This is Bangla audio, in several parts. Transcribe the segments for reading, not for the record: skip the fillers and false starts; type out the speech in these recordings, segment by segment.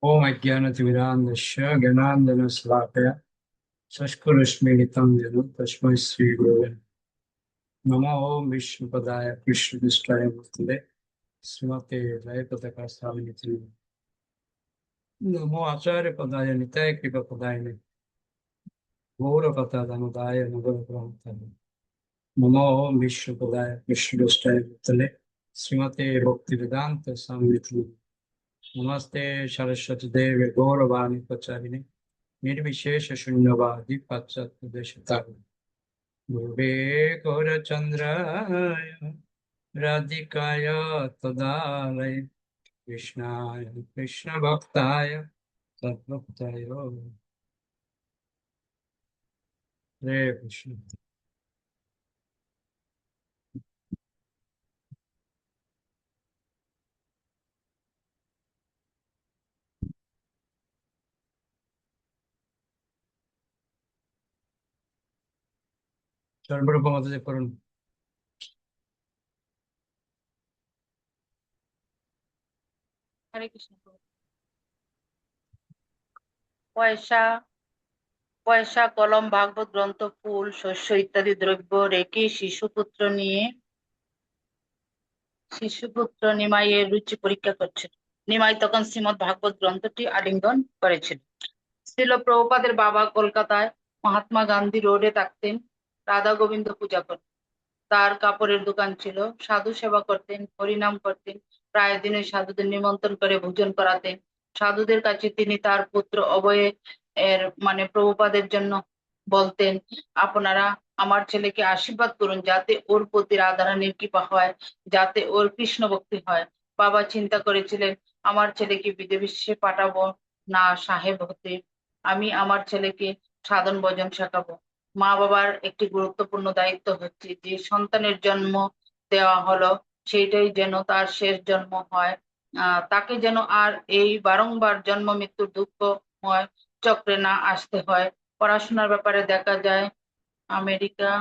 ओम अज्ञानतिमिरान्धस्य ज्ञानाञ्जनशलाकया चक्षुरुन्मीलितं येन तस्मै श्रीगुरवे नमः। ओम विष्णुपदाय कृष्णपृष्ठाय भूतले श्रीमते जयप्रकाशाय नमो आचार्यपदाय निताय कृपापदाय गौरपदाय नगरपदाय नमो ओम विष्णुपदाय कृष्णपृष्ठाय भूतले श्रीमते भक्तिवेदान्त स्वामी नमस्ते सरस्वती देवे गौरवाणी प्रचारिणे निर्विशेष शून्यवादी पाश्चात्य देशतारिणे गुरुवे गौरचन्द्राय राधिकाय तदालय कृष्णाय कृष्णभक्ताय तद्भक्ताय हरे कृष्ण। সর্বপ্রথম যে করুন হরে কৃষ্ণ প্রভু। পয়সা পয়সা, কলম, ভাগবত গ্রন্থ, ফুল, শস্য ইত্যাদি দ্রব্য রেখে শিশুপুত্র নিমাইয়ের রুচি পরীক্ষা করছিল। নিমাই তখন শ্রীমৎ ভাগবত গ্রন্থটি আলিঙ্গন করেছিল। শ্রীল প্রভুপাদের বাবা কলকাতায় মহাত্মা গান্ধী রোডে থাকতেন। রাধা গোবিন্দ পূজা করতেন। তার কাপড়ের দোকান ছিল। সাধু সেবা করতেন, হরিনাম করতেন। প্রায় দিনই সাধুদের নিমন্ত্রণ করে ভোজন করাতেন। সাধুদের কাছে তিনি তার পুত্র অভয় এর প্রভুপাদের জন্য বলতেন, আপনারা আমার ছেলেকে আশীর্বাদ করুন যাতে ওর প্রতি রাধারানীর কৃপা হয়, যাতে ওর কৃষ্ণ ভক্তি হয়। বাবা চিন্তা করেছিলেন, আমার ছেলেকে বিদেশে পাঠাবো না সাহেব হতে। আমি আমার ছেলেকে সাধন ভজন শেখাবো। মা বাবার একটি গুরুত্বপূর্ণ দায়িত্ব হচ্ছে যে সন্তানের জন্ম দেওয়া হলো সেইটাই যেন তার শেষ জন্ম হয়। তাকে যেন আর এই বারংবার জন্ম মৃত্যুর দুঃখময় চক্রে না আসতে হয়। পড়াশোনার ব্যাপারে দেখা যায় আমেরিকা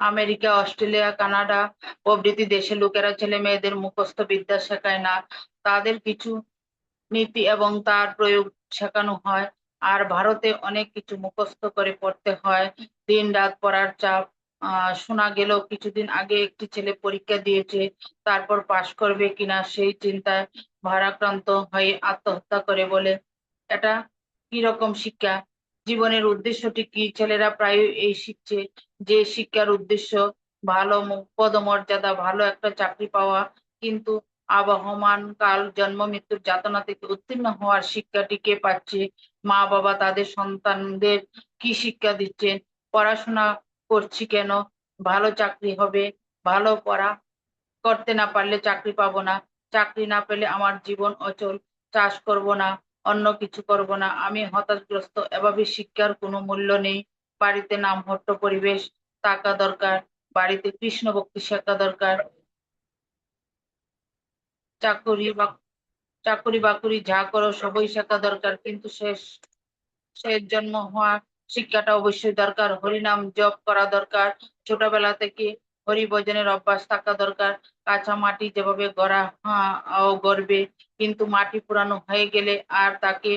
আমেরিকা, অস্ট্রেলিয়া, কানাডা প্রভৃতি দেশের লোকেরা ছেলে মেয়েদের মুখস্থ বিদ্যা শেখায় না, তাদের কিছু নীতি এবং তার প্রয়োগ শেখানো হয়। আর ভারতে অনেক কিছু মুখস্থ করে পড়তে হয়, দিন রাত পড়ার চাপ। শোনা গেল কিছুদিন আগে একটি ছেলে পরীক্ষা দিয়েছে, তারপর পাশ করবে কিনা সেই চিন্তায় ভারাক্রান্ত হয়ে আত্মহত্যা করে। বলে এটা কি রকম শিক্ষা? জীবনের উদ্দেশ্যটি কি? ছেলেরা প্রায় এই শিখছে যে শিক্ষার উদ্দেশ্য ভালো পদমর্যাদা, ভালো একটা চাকরি পাওয়া, কিন্তু আবহমান কাল জন্ম মৃত্যুর যাতনা থেকে উত্তীর্ণ হওয়ার শিক্ষাটি কে পাচ্ছে? মা বাবা তাদের সন্তানদের কি শিক্ষা দিচ্ছেন? পড়াশোনা করছি কেন? ভালো চাকরি হবে, ভালো পড়া করতে না পারলে চাকরি পাবো না, চাকরি না পেলে আমার জীবন অচল, চাষ করব না, অন্য কিছু করব না, আমি হতাশগ্রস্ত। এভাবে শিক্ষার কোনো মূল্য নেই। বাড়িতে নামহট্ট পরিবেশ থাকা দরকার, বাড়িতে কৃষ্ণ ভক্তি শেখা দরকার। চাকরি বা চাকরি বাকরি যা করো সবই শেখা দরকার, কিন্তু শেষ শেষ জন্ম হওয়া শিক্ষাটা অবশ্যই দরকার। হরিনাম জপ করা দরকার, ছোটবেলা থেকে হরি ভজনের অভ্যাস থাকা দরকার। কাঁচা মাটি যেভাবে গড়া ও গড়বে, কিন্তু মাটি পুরানো হয়ে গেলে আর তাকে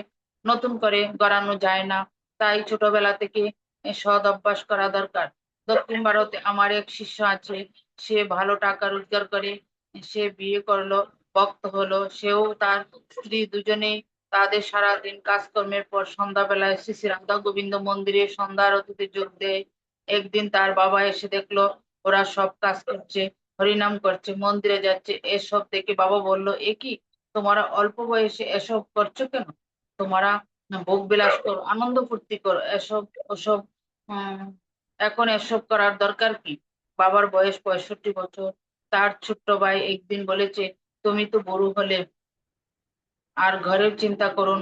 নতুন করে গড়ানো যায় না। তাই ছোটবেলা থেকে সৎ অভ্যাস করা দরকার। দক্ষিণ ভারতে আমার এক শিষ্য আছে, সে ভালো টাকা রোজগার করে, সে বিয়ে করলো, ভক্ত হলো, সেও তার স্ত্রী, দুজনেই তাদের সারাদিন কাজকর্মের পর সন্ধ্যাবেলায় শ্রী শ্রী রাধা গোবিন্দ মন্দিরে সন্ধ্যা আরতিতে যোগ দেয়। একদিন তার বাবা এসে দেখলো ওরা সব কাজ করছে, হরিনাম করছে, মন্দিরে যাচ্ছে। এসব দেখে বাবা বলল, এ কি, তোমরা অল্প বয়সে এসব করছো কেন? তোমরা ভোগ বিলাস করো, আনন্দ ফুর্তি করো, এসব ওসব উম এখন এসব করার দরকার কি? বাবার বয়স 65 বছর। তার ছোট্ট ভাই একদিন বলেছে, তুমি তো বুড়ো হলে, আর ঘরের চিন্তা করুন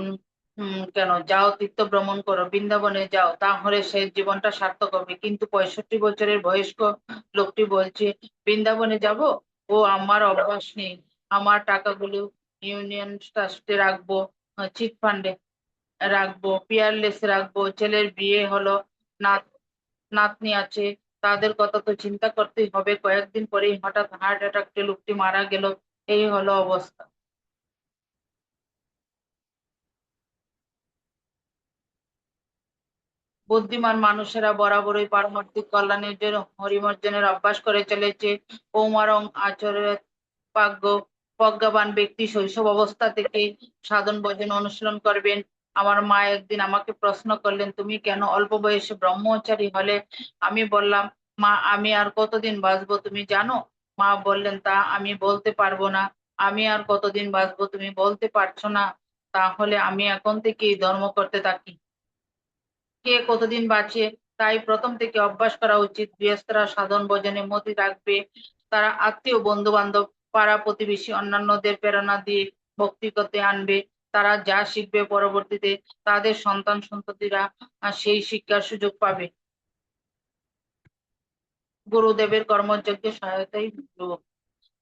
কেন? যাও, তীর্থ ভ্রমণ করো, বৃন্দাবনে যাও, তাহলে শেষ জীবনটা সার্থক হবে। কিন্তু 65 বছরের বয়স্ক লোকটি বলছে, বৃন্দাবনে যাব? ও আমার অভ্যাস নেই, আমার টাকাগুলো ইউনিয়ন ট্রাস্টে রাখবো, চিট ফান্ডে রাখবো, পিয়ারলেস রাখবো, ছেলের বিয়ে হলো, নাত নাতনি আছে, তাদের কথা তো চিন্তা করতেই হবে। কয়েকদিন পরেই হঠাৎ হার্ট অ্যাটাকে লোকটি মারা গেল। এই হলো অবস্থা। বুদ্ধিমান মানুষেরা বরাবরই পারমার্থিক কল্যাণের জন্য হরিমর্জনের অভ্যাস করে চলেছে। কৌমারং আচরে প্রজ্ঞাবান ব্যক্তি শৈশব অবস্থা থেকে সাধন ভজন অনুশীলন করবেন। আমার মা একদিন আমাকে প্রশ্ন করলেন, তুমি কেন অল্প বয়সে ব্রহ্মচারী হলে? আমি বললাম, মা আমি আর কতদিন বাঁচবো তুমি জানো? মা বললেন, তা আমি বলতে পারবো না। আমি আর কতদিন বাঁচবো তুমি বলতে পারছো না? তাহলে আমি এখন থেকেই ধর্ম করতে থাকি। কে কতদিন বাঁচে তাই প্রথম থেকে অভ্যাস করা উচিত। গৃহস্থরা সাধন ভজনে মতি রাখবে। তারা আত্মীয় বন্ধু বান্ধব পাড়া প্রতিবেশী অন্যান্যদের প্রেরণা দিয়ে ভক্তি করতে আনবে। তারা যা শিখবে পরবর্তীতে তাদের সন্তান সন্ততিরা সেই শিক্ষার সুযোগ পাবে। গুরুদেবের কর্মযজ্ঞে সহায়তাই গুরু।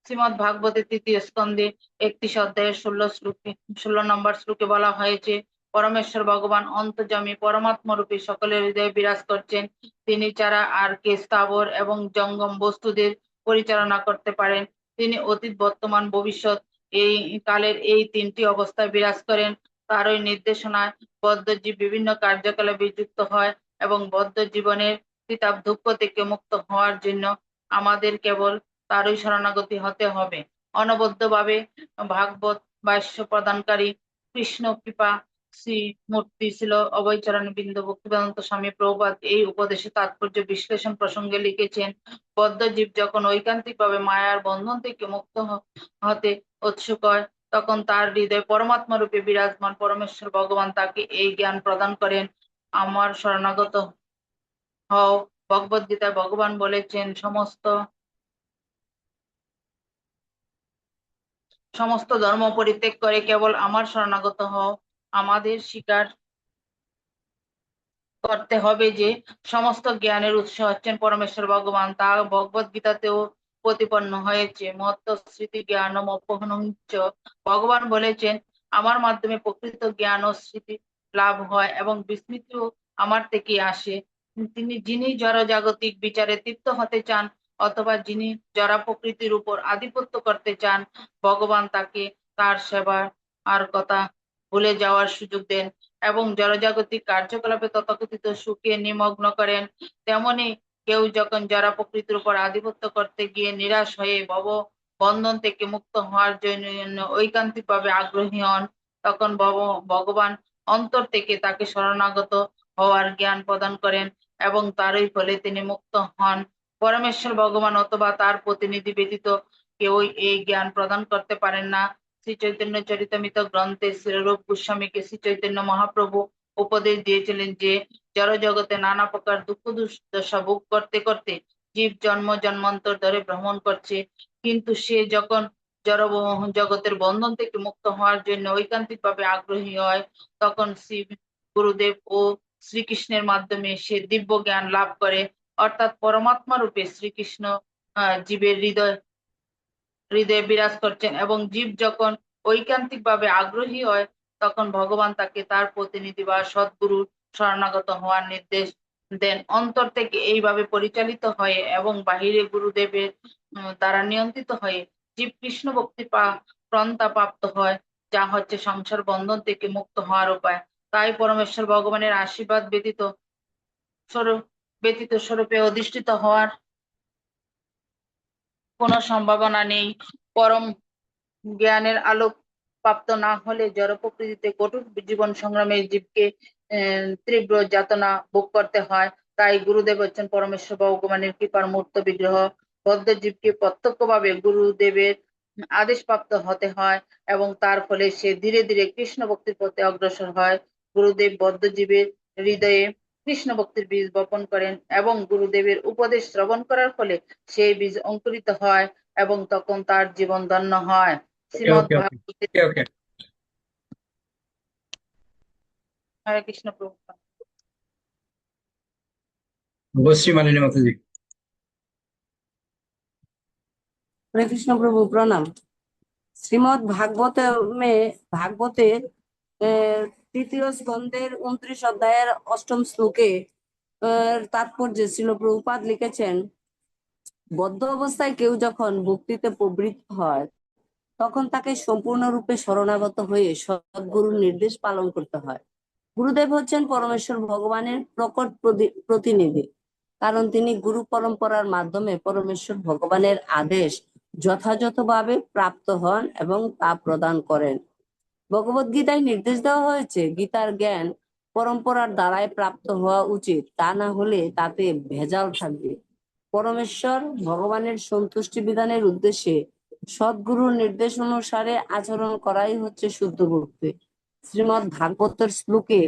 শ্রীমদ ভাগবতের তৃতীয় স্কন্ধে 31 অধ্যায়ের 16 নম্বর শ্লোকে বলা হয়েছে, পরমেশ্বর ভগবান অন্তর্যামী পরমাত্মা রূপে সকলের হৃদয়ে বিরাজ করছেন। তিনি ছাড়া আর কে স্থাবর এবং জঙ্গম বস্তুদের পরিচালনা করতে পারেন? তিনি অতীত বর্তমান ভবিষ্যৎ এই কালের এই তিনটি অবস্থায় বিরাজ করেন। তারই নির্দেশনায় বদ্ধজীব বিভিন্ন কার্যকলাপে যুক্ত হয় এবং বদ্ধ জীবনের পিতাব দুঃখ থেকে মুক্ত হওয়ার জন্য আমাদের কেবল তারই শরণাগতি হতে হবে। অনবদ্যভাবে ভাগবত ভাষ্য প্রদানকারী কৃষ্ণ কৃপা শ্রী মূর্তি ছিল অভয়চরণ বিন্দু ভক্তিবেদান্ত স্বামী প্রভুপাদ এই উপদেশে তাৎপর্য বিশ্লেষণ প্রসঙ্গে লিখেছেন, বদ্ধ জীব যখন ঐকান্তিক ভাবে মায়ার বন্ধন থেকে মুক্ত হতে উৎসুক হয় তখন তার হৃদয়ে পরমাত্মা রূপে বিরাজমান পরমেশ্বর ভগবান তাকে এই জ্ঞান প্রদান করেন, আমার শরণাগত হও। ভগবদ গীতায় ভগবান বলেছেন, সমস্ত সমস্ত ধর্ম পরিত্যাগ করে কেবল আমার শরণাগত হও। আমাদের স্বীকার করতে হবে যে সমস্ত জ্ঞানের উৎস হচ্ছেন পরমেশ্বর ভগবান। তা ভগবদ গীতাতেও প্রতিপন্ন হয়েছে। মত্ত স্মৃতি জ্ঞানম অপহনঞ্চ, ভগবান বলেছেন, আমার মাধ্যমে প্রকৃত জ্ঞান ও স্মৃতি লাভ হয় এবং বিস্মৃতিও আমার থেকে আসে। যিনি জড় জাগতিক বিচারে তৃপ্ত হতে চান অথবা যিনি জড়া প্রকৃতির উপর আধিপত্য করতে চান, ভগবান তাকে তার সেবা আর কথা ভুলে যাওয়ার সুযোগ দেন এবং জড়জাগতিক কার্যকলাপে তথাকথিত সুখে নিমগ্ন করেন। তেমনি কেউ যখন জড় প্রকৃতির উপর আধিপত্য করতে গিয়ে নিরাশ হয়ে ভব বন্ধন থেকে মুক্ত হওয়ার জন্য ঐকান্তিক ভাবে আগ্রহী হন, তখন ভগবান অন্তর থেকে তাকে শরণাগত হওয়ার জ্ঞান প্রদান করেন এবং তারই ফলে তিনি মুক্ত হন। পরমেশ্বর ভগবান অথবা তার প্রতিনিধি ব্যতীত কেউই এই জ্ঞান প্রদান করতে পারেন না। শ্রী চৈতন্য চরিতামৃত গ্রন্থে শ্রীরূপ গোস্বামীকে শ্রী চৈতন্য মহাপ্রভু উপদেশ দিয়েছিলেন যে জড় জগতে নানা প্রকার দুঃখ দুর্দশা ভোগ করতে করতে জীব জন্ম জন্মান্তর ধরে ভ্রমণ করছে, কিন্তু সে যখন জড় জগতের বন্ধন থেকে মুক্ত হওয়ার জন্য ঐকান্তিক ভাবে আগ্রহী হয় তখন শ্রী গুরুদেব ও শ্রীকৃষ্ণের মাধ্যমে সে দিব্য জ্ঞান লাভ করে। অর্থাৎ পরমাত্মা রূপে শ্রীকৃষ্ণ জীবের হৃদয়ে বিরাজ করছেন এবং জীব যখন ঐকান্তিক ভাবে আগ্রহী হয় তখন ভগবান তাকে তার প্রতিনিধি বা সদ্গুরুর শরণাগত হওয়ার নির্দেশ দেন। অন্তর থেকে এইভাবে পরিচালিত হয়ে এবং বাহিরে গুরুদেবের দ্বারা নিয়ন্ত্রিত হয়ে জীব কৃষ্ণ ভক্তি প্রন্তা প্রাপ্ত হয়, যা হচ্ছে সংসার বন্ধন থেকে মুক্ত হওয়ার উপায়। তাই পরমেশ্বর ভগবানের আশীর্বাদ স্বরূপ ব্যতীত স্বরূপে অধিষ্ঠিত হওয়ার কোনো সম্ভাবনা নেই। পরম জ্ঞানের আলোক প্রাপ্ত না হলে জড় প্রকৃতিতে কঠোর জীবন সংগ্রামে জীবকে তীব্র যাতনা ভোগ করতে হয়। তাই গুরুদেব হচ্ছেন পরমেশ্বর ভগবানের কৃপার মূর্ত বিগ্রহ। বদ্ধ জীবকে প্রত্যক্ষভাবে গুরুদেবের আদেশ প্রাপ্ত হতে হয় এবং তার ফলে সে ধীরে ধীরে কৃষ্ণ ভক্তির পথে অগ্রসর হয়। গুরুদেব বদ্ধ জীবের হৃদয়ে কৃষ্ণ ভক্তির বীজ বপন করেন এবং গুরুদেবের উপদেশ শ্রবণ করার ফলে সেই বীজ অঙ্কুরিত হয় এবং তখন তার জীবন ধন্য হয়। ওকে শ্রীমদ ওকে ওকে ভাগবতে ওকে ওকে। হরে কৃষ্ণ প্রভু। অবশ্যই মালিনী মাতাজি। হরে কৃষ্ণ প্রভু প্রণাম। শ্রীমদ ভাগবতের তৃতীয় স্কন্ধের 29 অধ্যায়ের 8ম শ্লোকে তাৎপর্যে শ্রীল প্রভুপাদ লিখেছেন, বদ্ধ অবস্থায় কেউ যখন ভক্তিতে প্রবৃত্ত হয় তখন তাকে সম্পূর্ণরূপে শরণাগত হয়ে সদ্গুরুর নির্দেশ পালন করতে হয়। গুরুদেব হচ্ছেন পরমেশ্বর ভগবানের প্রকট প্রতিনিধি, কারণ তিনি গুরু পরম্পরার মাধ্যমে পরমেশ্বর ভগবানের আদেশ যথাযথভাবে প্রাপ্ত হন এবং তা প্রদান করেন। ভগবত গীতায় নির্দেশ দেওয়া হয়েছে, গীতার জ্ঞান পরম্পরার দ্বারাই প্রাপ্ত হওয়া উচিত, তা না হলে তাতে ভেজাল থাকবে। পরমেশ্বর ভগবানের সন্তুষ্টি বিধানের উদ্দেশ্যে সদ্গুরুর নির্দেশ অনুসারে আচরণ করাই হচ্ছে শুদ্ধ ভক্তি। শ্রীমৎ ভাগবতের শ্লোকে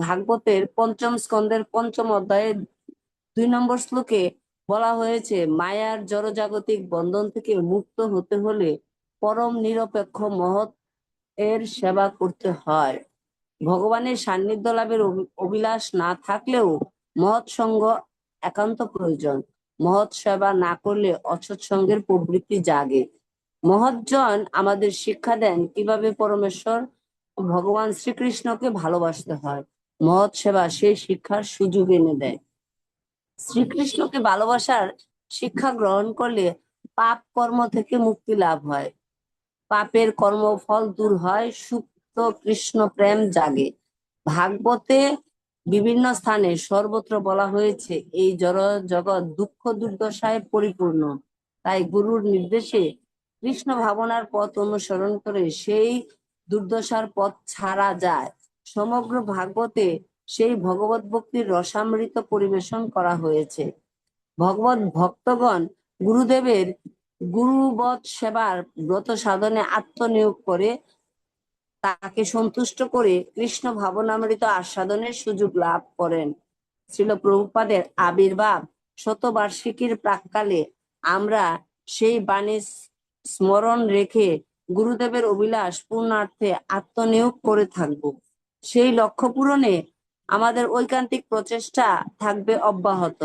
ভাগবতের পঞ্চম স্কন্ধের পঞ্চম অধ্যায়ের 2 নম্বর শ্লোকে বলা হয়েছে, মায়ার জড়জাগতিক বন্ধন থেকে মুক্ত হতে হলে পরম নিরপেক্ষ মহৎ এর সেবা করতে হয়। ভগবানের সান্নিধ্য লাভের অভিলাষ না থাকলেও মহৎ সঙ্গ একান্ত প্রয়োজন। মহৎ সেবা না করলে অসৎ সঙ্গের প্রবৃত্তি জাগে। মহৎজন আমাদের শিক্ষা দেন কিভাবে পরমেশ্বর ভগবান শ্রীকৃষ্ণকে ভালোবাসতে হয়। মহৎ সেবা সেই শিক্ষার সুযোগ এনে দেয়। শ্রীকৃষ্ণকে ভালোবাসার শিক্ষা গ্রহণ করলে পাপ কর্ম থেকে মুক্তি লাভ হয়, পাপের কর্মফল দূর হয়, সুপ্ত কৃষ্ণ প্রেম জাগে। ভাগবতে বিভিন্ন স্থানে সর্বত্র বলা হয়েছে, এই জড় জগৎ দুঃখ দুর্দশায় পরিপূর্ণ, তাই গুরুর নির্দেশে কৃষ্ণ ভাবনার পথ অনুসরণ করে সেই দুর্দশার পথ ছাড়া যায়। সমগ্র ভাগবতে সেই ভগবত ভক্তির রসামৃত পরিবেশন করা হয়েছে। ভগবত ভক্তগণ গুরুদেবের গুরুবৎ সেবার ব্রত সাধনে আত্মনিয়োগ করে তাকে সন্তুষ্ট করে কৃষ্ণ ভাবনামৃত আস্বাদনের সুযোগ লাভ করেন। শ্রীল প্রভুপাদের আবির্ভাব শতবার্ষিকীর প্রাক্কালে আমরা সেই বাণী স্মরণ রেখে গুরুদেবের অভিলাষ পূর্ণার্থে আত্মনিয়োগ করে থাকব। সেই লক্ষ্য পূরণে আমাদের ঐকান্তিক প্রচেষ্টা থাকবে অব্যাহত।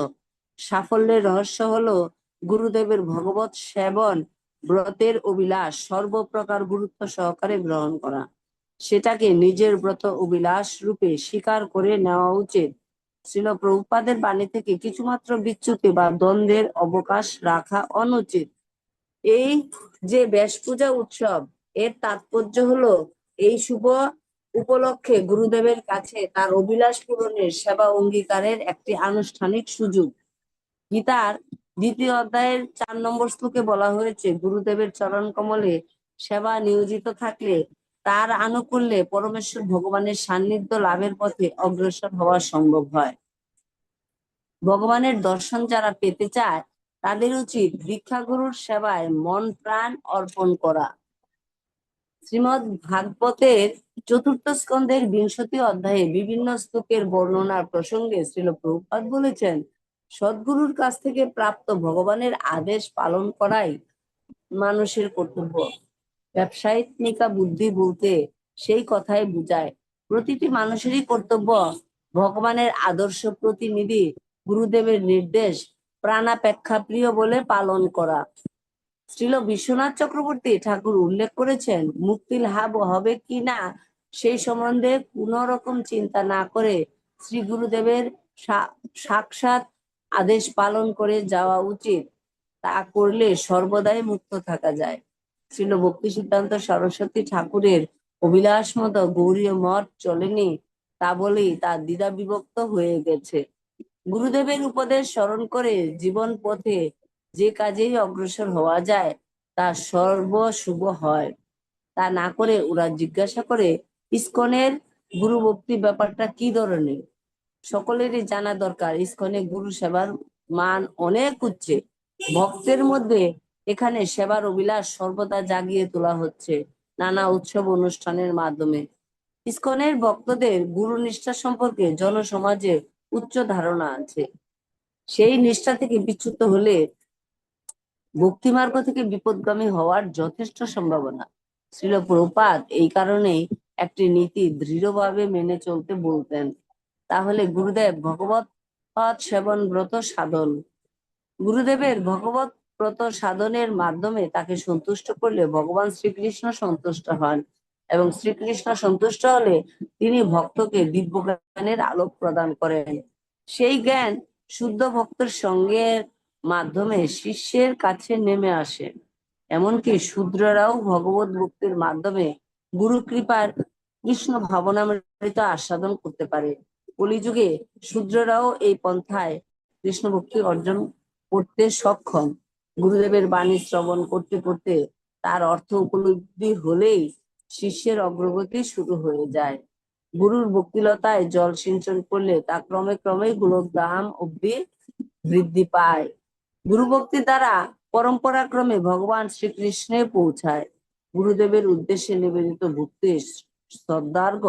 সাফল্যের রহস্য হলো গুরুদেবের ভগবত সেবন ব্রতের অভিলাষ সর্বপ্রকার গুরুত্ব সহকারে গ্রহণ করা, সেটাকে নিজের ব্রত অভিলাষ রূপে স্বীকার করে নেওয়া উচিত। শ্রীল প্রভুপাদের বাণী থেকে কিছুমাত্র বিচ্যুতি বা দ্বন্দ্বের অবকাশ রাখা অনুচিত। এই যে বেশ পূজা উৎসব, এর তাৎপর্য হলো এই শুভ উপলক্ষে গুরুদেবের কাছে তার অভিলাষ পূরণের সেবা অঙ্গীকারের একটি আনুষ্ঠানিক সুযোগ। গীতার 2য় অধ্যায়ের 4 নম্বর শ্লোকে বলা হয়েছে, গুরুদেবের চরণ কমলে সেবা নিয়োজিত থাকলে তার আনুকূল্যে পরমেশ্বর ভগবানের সান্নিধ্য লাভের পথে অগ্রসর হওয়া সম্ভব হয়। ভগবানের দর্শন যারা পেতে চায় তাদের উচিত দীক্ষাগুরুর সেবায় মন প্রাণ অর্পণ করা। শ্রীমৎ ভাগবতের 4র্থ স্কন্ধের 20 অধ্যায়ে বিভিন্ন শ্লোকের বর্ণনার প্রসঙ্গে শ্রীল প্রভুপাদ বলেছেন, সদ্গুরুর কাছ থেকে প্রাপ্ত ভগবানের আদেশ পালন করাই মানুষের কর্তব্য। ব্যবসায়িকা বুদ্ধি বলতে সেই কথাই বুঝায়। প্রতিটি মানুষেরই কর্তব্য ভগবানের আদর্শ প্রতিনিধি গুরুদেবের নির্দেশ প্রাণাপেক্ষা প্রিয় বলে পালন করা। শ্রীল বিশ্বনাথ চক্রবর্তী ঠাকুর উল্লেখ করেছেন, মুক্তি লাভ হবে কি না সেই সম্বন্ধে কোন রকম চিন্তা না করে শ্রী গুরুদেবের সাক্ষাৎ আদেশ পালন করে যাওয়া উচিত। তা করলে সর্বদাই মুক্ত থাকা যায়। শ্রীল ভক্তি সিদ্ধান্ত সরস্বতী ঠাকুরের অভিলাষ মতো গৌরীয় মঠ চলেনি, তা বলেই তার দ্বিধা বিভক্ত হয়ে গেছে। গুরুদেবের উপদেশ স্মরণ করে জীবন পথে যে কাজেই অগ্রসর হওয়া যায় তা সর্বশুভ হয়। তা না করে ওরা জিজ্ঞাসা করে, ইসকনের গুরু ভক্তি ব্যাপারটা কি ধরনের। সকলেরই জানা দরকার, ইসকনে গুরু সেবার মান অনেক উচ্চে। ভক্তের মধ্যে এখানে সেবার অভিলাষ সর্বদা জাগিয়ে তোলা হচ্ছে নানা উৎসব অনুষ্ঠানের মাধ্যমে। ইসকনের ভক্তদের গুরু নিষ্ঠা সম্পর্কে জনসমাজে উচ্চ ধারণা আছে। সেই নিষ্ঠা থেকে বিচ্যুত হলে ভক্তিমার্গ থেকে বিপদগামী হওয়ার যথেষ্ট সম্ভাবনা। শ্রীল প্রভুপাদ এই কারণেই একটি নীতি দৃঢ়ভাবে মেনে চলতে বলতেন, তাহলে গুরুদেব ভগবত সেবন ব্রত সাধন। গুরুদেবের ভগবত ব্রত সাধনের মাধ্যমে তাকে সন্তুষ্ট করলে ভগবান শ্রীকৃষ্ণ সন্তুষ্ট হন, এবং শ্রীকৃষ্ণ সন্তুষ্ট হলে তিনি ভক্তকে দিব্য জ্ঞানের আলোক প্রদান করেন। সেই জ্ঞান শুদ্ধ ভক্তের সঙ্গের মাধ্যমে শিষ্যের কাছে নেমে আসে। এমনকি শূদ্ররাও ভগবত ভক্তির মাধ্যমে গুরু কৃপার কৃষ্ণ ভাবনামৃত আস্বাদন করতে পারে। কলিযুগে শূদ্ররাও এই পন্থায় কৃষ্ণ ভক্তি অর্জন করতে সক্ষম। গুরুদেবের বাণী শ্রবণ করতে করতে তার অর্থ উপলব্ধি হলেই শিষ্যের অগ্রগতি শুরু হয়ে যায়। গুরুর ভক্তিলতায় জল সিঞ্চন করলে তা ক্রমে ক্রমে গোলকধাম অব্দি বৃদ্ধি পায়। গুরু ভক্তি দ্বারা পরম্পরাক্রমে ভগবান শ্রীকৃষ্ণে পৌঁছায়। গুরুদেবের উদ্দেশ্যে নিবেদিত ভক্তি শ্রদ্ধার্ঘ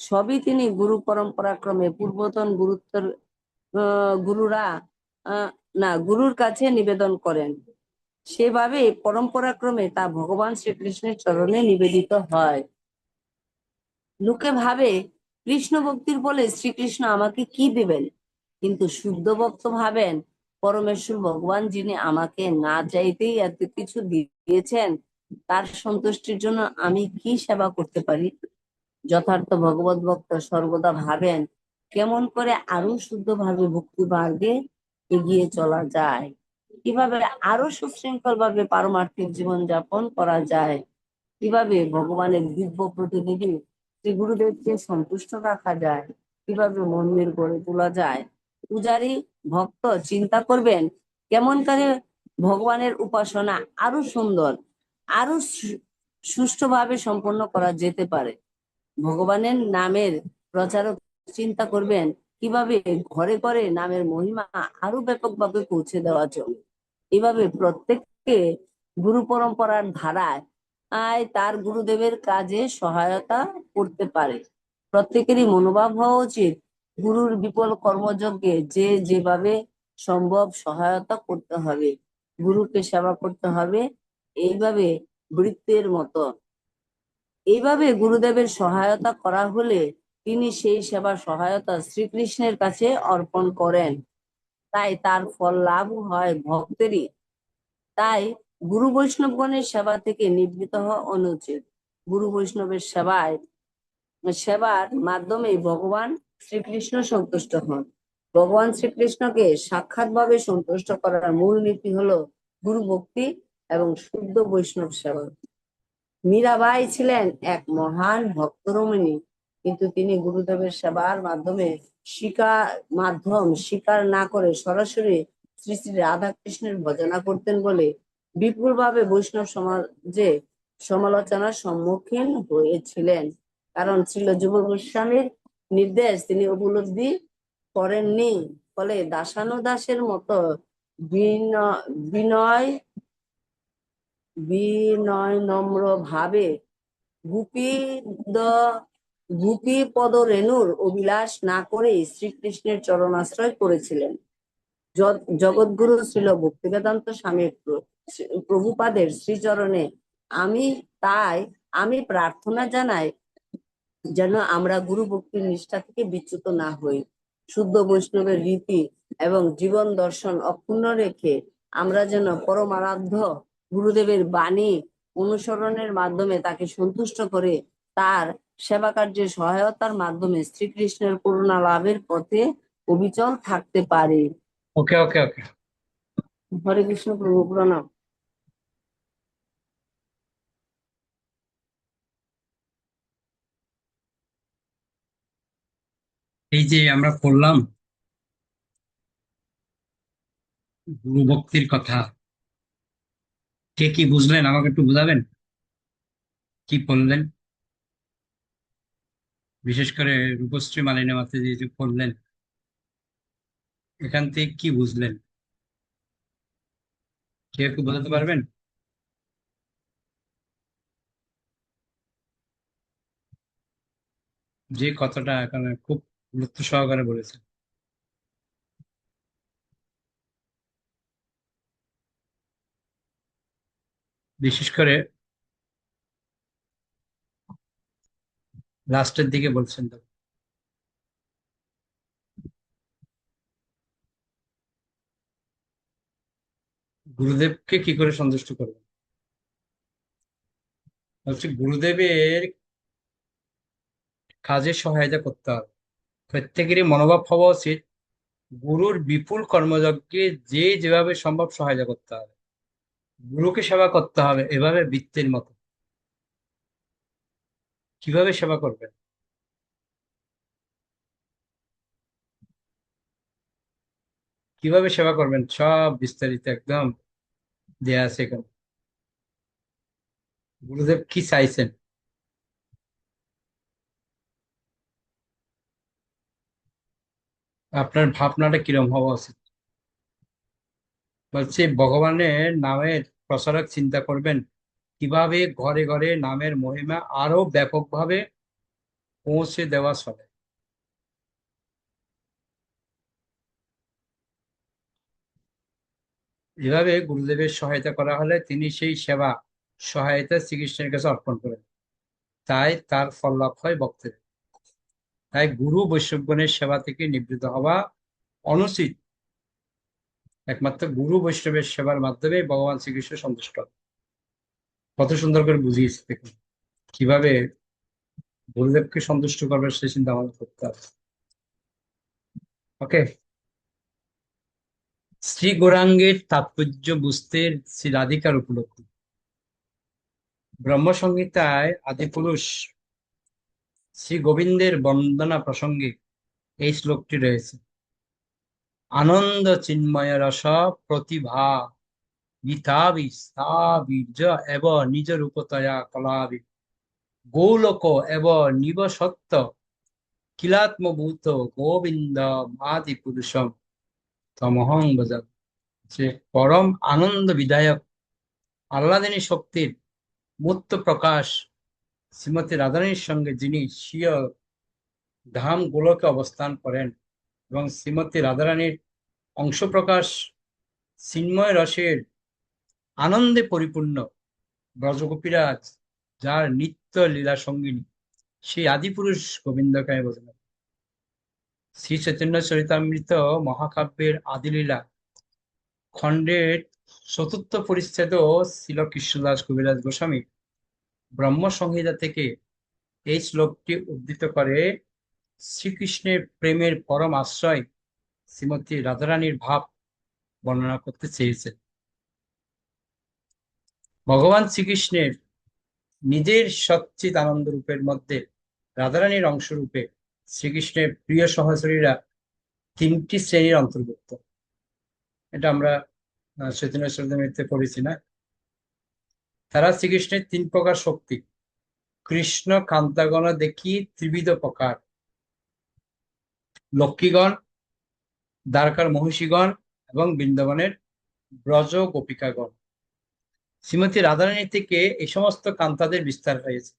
সবই তিনি গুরু পরম্পরাক্রমে পূর্বতন গুরুরা আহ, না গুরুর কাছে নিবেদন করেন। সেভাবে পরম্পরাক্রমে তা ভগবান শ্রীকৃষ্ণের চরণে নিবেদিত হয়। লোকে ভাবে কৃষ্ণ ভক্তির বলে শ্রীকৃষ্ণ আমাকে কি দিবেন, কিন্তু শুদ্ধ ভক্ত ভাবেন পরমেশ্বর ভগবান যিনি আমাকে না চাইতেই এত কিছু দিয়েছেন, তার সন্তুষ্টির জন্য আমি কি সেবা করতে পারি। যথার্থ ভগবত ভক্ত সর্বদা ভাবেন কেমন করে আরো শুদ্ধভাবে ভক্তি মার্গে এগিয়ে চলা যায়, কিভাবে আরো সুশৃঙ্খল ভাবে পারমার্থিক জীবন যাপন করা যায়, কিভাবে ভগবানের দিব্য প্রতিনিধি শ্রী গুরুদেবকে সন্তুষ্ট রাখা যায়, কিভাবে মন্দির গড়ে তোলা যায়। পূজারী ভক্ত চিন্তা করবেন কেমন করে ভগবানের উপাসনা আরো সুন্দর, আরো সুষ্ঠুভাবে সম্পন্ন করা যেতে পারে। ভগবানের নামের প্রচারক চিন্তা করবেন কিভাবে ঘরে ঘরে নামের মহিমা আরো ব্যাপকভাবে পৌঁছে দেওয়া চলে। এভাবে প্রত্যেককে গুরু পরম্পরার ধারায় তার গুরুদেবের কাজে সহায়তা করতে পারে। প্রত্যেকেরই মনোভাব হওয়া উচিত গুরুর বিপুল কর্মযজ্ঞে যে যেভাবে সম্ভব সহায়তা করতে হবে, গুরুকে সেবা করতে হবে এইভাবে বৃত্তের মতো। এইভাবে গুরুদেবের সহায়তা করা হলে তিনি সেই সেবার সহায়তা শ্রীকৃষ্ণের কাছে অর্পণ করেন, তাই তার ফল লাভ হয় ভক্তেরই। তাই গুরু বৈষ্ণবগণের সেবা থেকে নিবৃত্ত হওয়া অনুচিত। গুরু বৈষ্ণবের সেবার মাধ্যমে ভগবান শ্রীকৃষ্ণ সন্তুষ্ট হন। ভগবান শ্রীকৃষ্ণকে সাক্ষাৎ ভাবে সন্তুষ্ট করার মূল নীতি হলো গুরু ভক্তি এবং শুদ্ধ বৈষ্ণব সেবা। মীরাবাই ছিলেন এক মহান ভক্তরমণী, কিন্তু তিনি গুরুদেবের সেবার স্বীকার না করে সরাসরি শ্রী শ্রী রাধাকৃষ্ণের ভজনা করতেন বলে বিপুলভাবে বৈষ্ণব সমাজে সমালোচনার সম্মুখীন হয়েছিলেন। কারণ ছিল যুব গোস্বামীর নির্দেশ তিনি উপলব্ধি করেননি। ফলে দাসানুদাসের মতো বিনয় বিনয় নম্র ভাবে গুপী গুপী পদ রেণুর অভিলাষ না করে শ্রীকৃষ্ণের চরণাশ্রয় করেছিলেন। জগৎগুরু ছিল ভক্তি বেদান্ত স্বামী প্রভুপাদের শ্রীচরণে আমি তাই আমি প্রার্থনা জানাই যেন আমরা গুরু ভক্তির নিষ্ঠা থেকে বিচ্যুত না হই। শুদ্ধ বৈষ্ণবের রীতি এবং জীবন দর্শন অক্ষুণ্ণ রেখে আমরা যেন পরমারাধ্য গুরুদেবের বাণী অনুসরণের মাধ্যমে তাকে সন্তুষ্ট করে তার সেবা কার্যের সহায়তার মাধ্যমে শ্রীকৃষ্ণের করুণা লাভের পথে অবিচল থাকতে পারি। ওকে ওকে ওকে। হরে কৃষ্ণ, প্রভু প্রণাম। এই যে আমরা পড়লাম গুরু ভক্তির কথা, কে কি বুঝলেন আমাকে একটু বুঝাবেন? কি পড়লেন? বিশেষ করে রূপশ্রী মালিনী মাতে যে পড়লেন, এখান থেকে কি বুঝলেন? কেউ একটু বোঝাতে পারবেন? যে কথাটা এখানে খুব গুরুত্ব সহকারে বলেছেন। বিশেষ করে লাস্টের দিকে বলছেন তো, গুরুদেবকে কি করে সন্তুষ্ট করবেন। হচ্ছে গুরুদেবের কাজে সহায়তা করতে হবে। প্রত্যেকেরই মনোভাব হওয়া উচিত গুরুর বিপুল কর্মযজ্ঞে যে যেভাবে সম্ভব সহায়তা করতে হবে। গুরুকে সেবা করতে হবে এভাবে বৃত্তের মতো। কিভাবে সেবা করবেন? কিভাবে সেবা করবেন সব বিস্তারিত একদম দেয়া আছে এখানে। গুরুদেব কি চাইছেন? আপনার ভাবনাটা কিরম হওয়া উচিত? বলছে ভগবানের নামের প্রচারক চিন্তা করবেন কিভাবে ঘরে ঘরে নামের মহিমা আরো ব্যাপকভাবে পৌঁছে দেওয়া চলে। এভাবে গুরুদেবের সহায়তা করা হলে তিনি সেই সেবা সহায়তা শ্রীকৃষ্ণের কাছে অর্পণ করেন, তাই তার ফল লাভ হয় ভক্তের। তাই গুরু বৈষ্ণবগণের সেবা থেকে নিবৃত্ত হওয়া অনুচিত। একমাত্র গুরু বৈষ্ণবের সেবার মাধ্যমে ভগবান শ্রীকৃষ্ণ সন্তুষ্ট হন। কত সুন্দর করে বুঝিয়েছে দেখুন কিভাবে গুরুদেবকে সন্তুষ্ট করবার সে চিন্তা ভাবনা করতে হবে। ওকে। শ্রী গৌরাঙ্গের তাৎপর্য বুঝতে শ্রী রাধিকার উপলব্ধি। ব্রহ্মসংহিতায় আদিপুরুষ শ্রী গোবিন্দের বন্দনা প্রসঙ্গে এই শ্লোকটি রয়েছে। আনন্দ চিন্ময় রস প্রতিভা গীতাবি বীর্য এব নিজ রূপতয়া কলাবি গৌলোক এব নিবসত্ত কিলাত্মভূত গোবিন্দ আদি পুরুষম তমহং ভজামি। যে পরম আনন্দ বিধায়ক আহ্লাদিনী শক্তির মূর্ত প্রকাশ শ্রীমতী রাধারানীর সঙ্গে যিনি স্বীয় ধাম গোলকে অবস্থান করেন এবং শ্রীমতী রাধারানীর অংশ প্রকাশ চিন্ময় রসের আনন্দে পরিপূর্ণ ব্রজগোপীরাজ, যার নিত্য লীলা সঙ্গিনী, সেই আদিপুরুষ গোবিন্দকে আমি বোঝালাম। শ্রী চৈতন্য চরিতামৃত মহাকাব্যের আদিলীলা খণ্ডের চতুর্থ পরিচ্ছেদ শ্রীল কৃষ্ণদাস কবিরাজ গোস্বামী ব্রহ্ম সংহিতা থেকে এই শ্লোকটি উদ্ধৃত করে শ্রীকৃষ্ণের প্রেমের পরম আশ্রয় শ্রীমতী রাধারানীর ভাব বর্ণনা করতে চেয়েছেন। ভগবান শ্রীকৃষ্ণের নিজের সচ্চিৎ আনন্দ রূপের মধ্যে রাধারানীর অংশরূপে শ্রীকৃষ্ণের প্রিয় সহচরীরা তিনটি শ্রেণীর অন্তর্ভুক্ত। এটা আমরা চৈতন্য চরিতামৃতে পড়েছি না? তারা শ্রীকৃষ্ণের তিন প্রকার শক্তি। কৃষ্ণ কান্তাগণ দেখি ত্রিবিধ প্রকার, লক্ষ্মীগণ, দ্বারকার মহিষীগণ এবং বৃন্দাবনের ব্রজ গোপিকাগণ। শ্রীমতী রাধারানী থেকে এই সমস্ত কান্তাদের বিস্তার হয়েছে।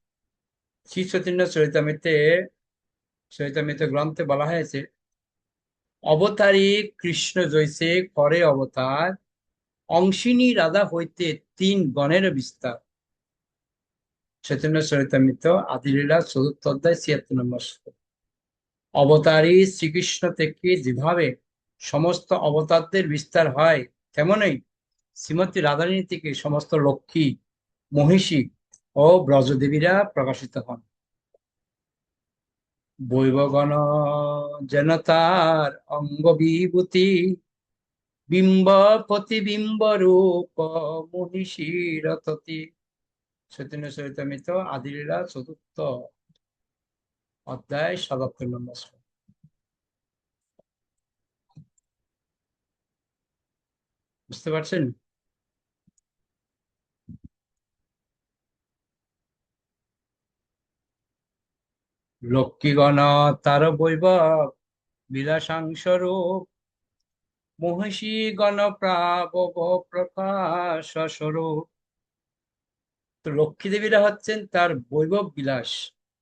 শ্রী চৈতন্য চরিতামৃত গ্রন্থে বলা হয়েছে, অবতারী কৃষ্ণ জৈসে করে অবতার, অংশিনী রাধা হইতে তিন গণের বিস্তার। চৈতন্য চরিতামৃত আদিলীলা চতুর্থ অধ্যায় ৭৬ নম্বর শ্লোক। অবতারী শ্রীকৃষ্ণ থেকে যেভাবে সমস্ত অবতারদের বিস্তার হয়, তেমনই শ্রীমতী রাধারানী থেকে সমস্ত লক্ষ্মী, মহিষী ও ব্রজদেবীরা প্রকাশিত হন। বৈবগণ যেন তার অঙ্গ বিভূতি, বিম্ব প্রতিবিম্ব রূপ মহিষীর ততি। চৈতন্য চরিতামৃত আদিলীলা চতুর্থ অধ্যায় ৭৭ নম্বর শ্লোক। বুঝতে পারছেন? লক্ষ্মীগণ তার বৈভব বিলাসাংশ রূপ, মহিষী গণ প্রাবব প্রকাশ স্বরূপ। তো লক্ষ্মী দেবীরা হচ্ছেন তার বৈভব বিলাস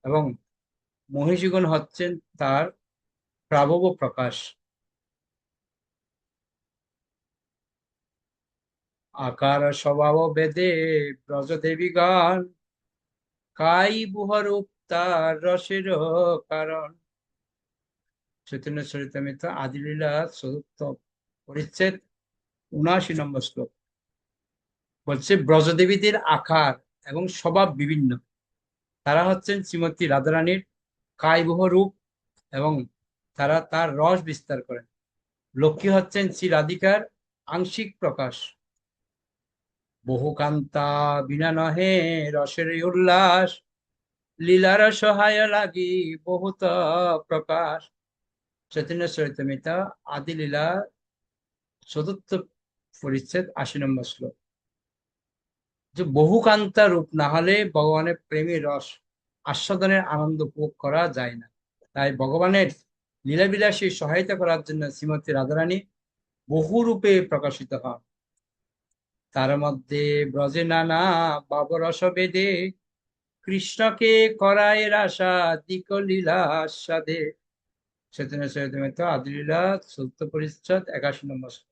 এবং মহিষীগণ হচ্ছেন তার প্রাবব প্রকাশ। আকার স্বভাব বেদে ব্রজদেবীগণ, কাই বুহরূপ তার রসের কারণ। চৈতন্য চরিতামৃত আদিলীলা চতুর্থ পরিচ্ছেদ ৭৯ নম্বর শ্লোক বলছে, ব্রজদেবীদের আকার এবং স্বভাব বিভিন্ন। তারা হচ্ছেন শ্রীমতী রাধারানীর কায়বহ রূপ এবং তারা তার রস বিস্তার করেন। লক্ষ্মী হচ্ছেন শ্রী রাধিকার আংশিক প্রকাশ। বহু কান্তা বিনা নহে রসের উল্লাস, লীলার সহায় লাগি বহুত প্রকাশ। চৈতন্য চরিতামৃত আদি লীলা চতুর্থ পরিচ্ছেদ 80 নম্বর শ্লোক। যে বহুকান্তা রূপ না হলে ভগবানের প্রেমের রস আস্বাদনের আনন্দ উপভোগ করা যায় না। তাই ভগবানের লীলাবিলাসী সহায়তা করার জন্য শ্রীমতী রাধারানী বহু রূপে প্রকাশিত হন। তার মধ্যে ব্রজে নানা বাবরস বেদে কৃষ্ণকে করায় রাসা দিক লীলা আস্বাদে। চৈতন্য চরিতামৃত আদি লীলা চতুর্থ পরিচ্ছেদ 81 নম্বর শ্লোক।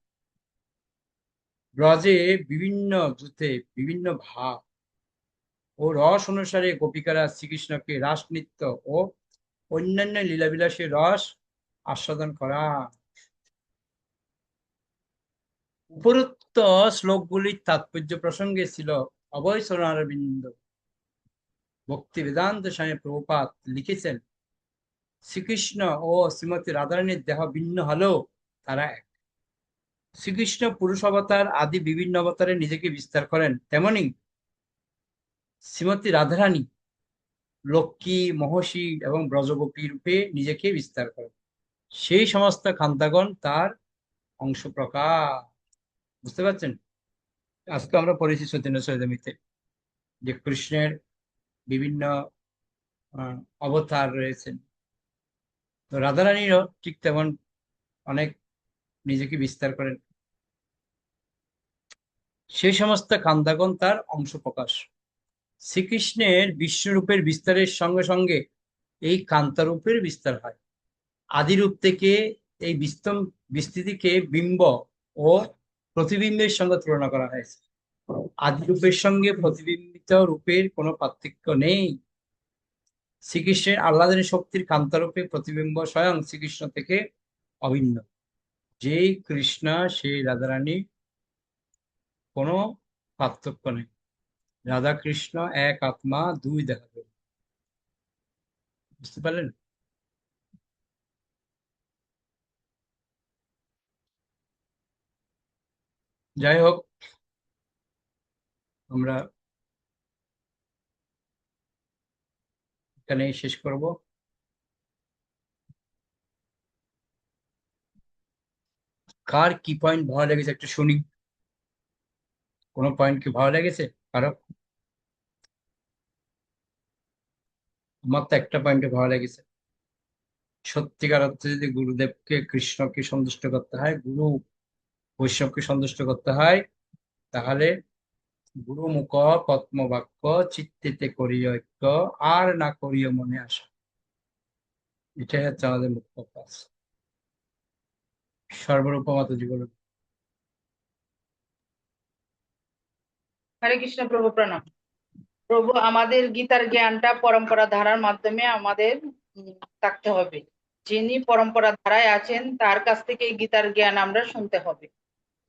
ব্রজে বিভিন্ন দ্রুতে বিভিন্ন ভাব ও রস অনুসারে গোপিকারা শ্রীকৃষ্ণকে রাস নৃত্য ও অন্যান্য লীলাবিলাসী রস আস্বাদন করা। উপরোক্ত শ্লোকগুলির তাৎপর্য প্রসঙ্গে ছিল অভয় চরণারবিন্দ ভক্তি বেদান্ত স্বামী প্রভুপাদ লিখেছেন, শ্রীকৃষ্ণ ও শ্রীমতী রাধারানীর দেহ ভিন্ন হলেও তারা এক। শ্রীকৃষ্ণ পুরুষ অবতার আদি বিভিন্ন অবতারে নিজেকে বিস্তার করেন, তেমনি শ্রীমতী রাধারানী লক্ষ্মী, মহর্ষি এবং ব্রজগোপী রূপে নিজেকে বিস্তার করেন। সেই সমস্ত কান্তাগণ তার অংশ প্রকাশ। বুঝতে পারছেন? আজকে আমরা পড়েছি চৈতন্য চরিতামৃতে যে কৃষ্ণের বিভিন্ন অবতার রয়েছেন। তো রাধারানীরও ঠিক তেমন অনেক নিজেকে বিস্তার করেন। সেই সমস্ত কান্দাগণ তার অংশ প্রকাশ। শ্রীকৃষ্ণের বিশ্বরূপের বিস্তারের সঙ্গে সঙ্গে এই কান্তারূপের বিস্তার হয়। আদিরূপ থেকে এই বিস্তৃতিকে বিম্ব ও প্রতিবিম্বের সঙ্গে তুলনা করা হয়েছে। আদিরূপের সঙ্গে প্রতিবিম্বিত রূপের কোনো পার্থক্য নেই। শ্রীকৃষ্ণের আহ্লাদনী শক্তির কান্তারূপে প্রতিবিম্ব স্বয়ং শ্রীকৃষ্ণ থেকে অভিন্ন। যেই কৃষ্ণ সেই রাধারানী, কোনো পার্থক্য নেই। রাধা কৃষ্ণ এক আত্মা, দুই দেখা যায়। বুঝতে পারলেন? যাই হোক, আমরা এখানেই শেষ করব। কার কি পয়েন্ট ভালো লেগেছে একটু শুনি। কোনো পয়েন্ট কি ভালো লেগেছে কারো? আমার তো একটা পয়েন্টে ভালো লেগেছে। সত্যিকার অর্থে যদি গুরুদেবকে, কৃষ্ণকে সন্তুষ্ট করতে হয়, গুরু বৈষ্ণবকে সন্তুষ্ট করতে হয়, তাহলে গুরুমুখ পদ্ম বাক্য চিত্তিতে করিও ঐক্য, আর না করিও মনে আসা। এটাই হচ্ছে আমাদের মুখ্য কাজ। সর্বরূপমত জীবন। হরে কৃষ্ণ প্রভু, প্রণাম। প্রভু, আমাদের গীতার জ্ঞানটা পরম্পরা ধারার মাধ্যমে আমাদের থাকতে হবে। যিনি পরম্পরা ধারায় আছেন তার কাছ থেকে এই গীতার জ্ঞান আমরা শুনতে হবে,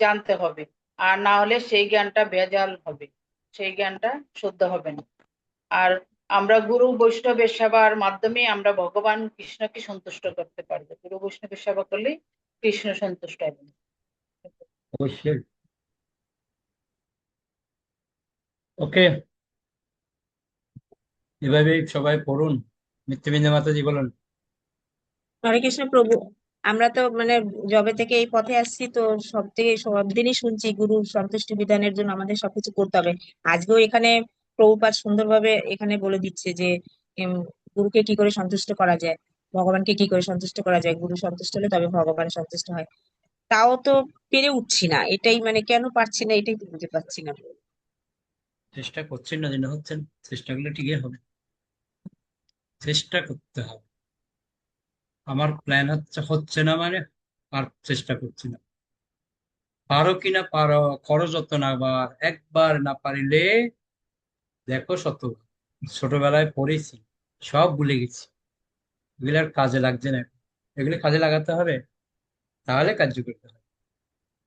জানতে হবে। আর না হলে সেই জ্ঞানটা ভেজাল হবে, সেই জ্ঞানটা শুদ্ধ হবে না। আর আমরা গুরু বৈষ্ণবের সেবার মাধ্যমে আমরা ভগবান কৃষ্ণকে সন্তুষ্ট করতে পারবো। গুরু বৈষ্ণবের সেবা করলেই কৃষ্ণ সন্তুষ্ট হবেন। অবশ্যই। ওকে, এভাবে সবাই পড়ুন। নিত্যবিন্দু মাতাজি বলুন। হরে কৃষ্ণ প্রভু। আমরা তো মানে জবে থেকে এই পথে আসছি, তো সব থেকে সব দিনই শুনছি গুরুর সন্তুষ্টি বিধানের জন্য আমাদের সবকিছু করতে হবে। আজকেও এখানে প্রভুপাদ সুন্দরভাবে এখানে বলে দিচ্ছে যে উম, গুরুকে কি করে সন্তুষ্ট করা যায়, ভগবানকে কি করে সন্তুষ্ট করা যায়। গুরু সন্তুষ্ট হলে তবে ভগবান সন্তুষ্ট হয়। তাও তো পেরে উঠছি না, এটাই মানে কেন পারছি না এটাই তো বুঝতে পারছি না। চেষ্টা করছেন না, যেন হচ্ছেন। চেষ্টাগুলো ঠিকই হবে, চেষ্টা করতে হবে। আমার প্ল্যান হচ্ছে হচ্ছে না মানে আর চেষ্টা করছি না। পারো কিনা পারো, করো যত না, বার একবার না পারিলে দেখো শত। ছোটবেলায় পড়েছি, সব ভুলে গেছি। এগুলো আর কাজে লাগছে না। এগুলো কাজে লাগাতে হবে, তাহলে কার্য করতে হবে।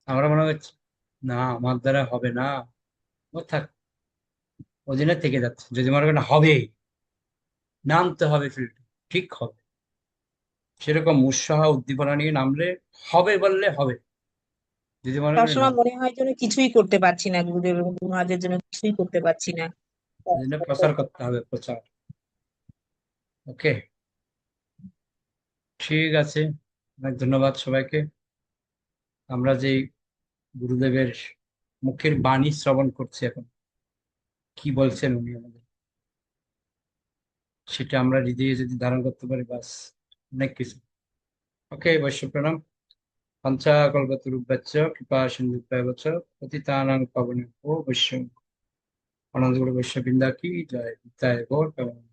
আমরা মনে হচ্ছে না আমার দ্বারা হবে না, ও থাক, ওদিনে থেকে যাচ্ছে। যদি মনে করেন হবে, নামতে হবে ফিল্ড, ঠিক হবে। সেরকম উৎসাহ উদ্দীপনা নিয়ে নামলে হবে, বললে হবে। যদি মনে করি না, সবসময় মনে হয় যেন কিছুই করতে পারছি না, গুরুদেব এবং গুরু মহারাজের জন্য কিছুই করতে পারছি না। এই জন্য প্রচার করতে হবে, প্রচার। ওকে, ঠিক আছে। অনেক ধন্যবাদ সবাইকে। আমরা যে গুরুদেবের মুখের বাণী শ্রবণ করছি এখন, কি বলছেন উনি আমাদের, সেটা আমরা হৃদয়ে যদি ধারণ করতে পারি, বাস অনেক কিছু। ওকে, বৈশ্য প্রণাম। পঞ্চাকল্পতরুভ্যশ্চ কৃপা সিন্ধুভ্যেব চ পতিতানাং পাবনেভ্যো বৈষ্ণব। আনন্দগুরু বৈশ্য বৃন্দা কি জয়। জয় গৌর প্রেমানন্দ।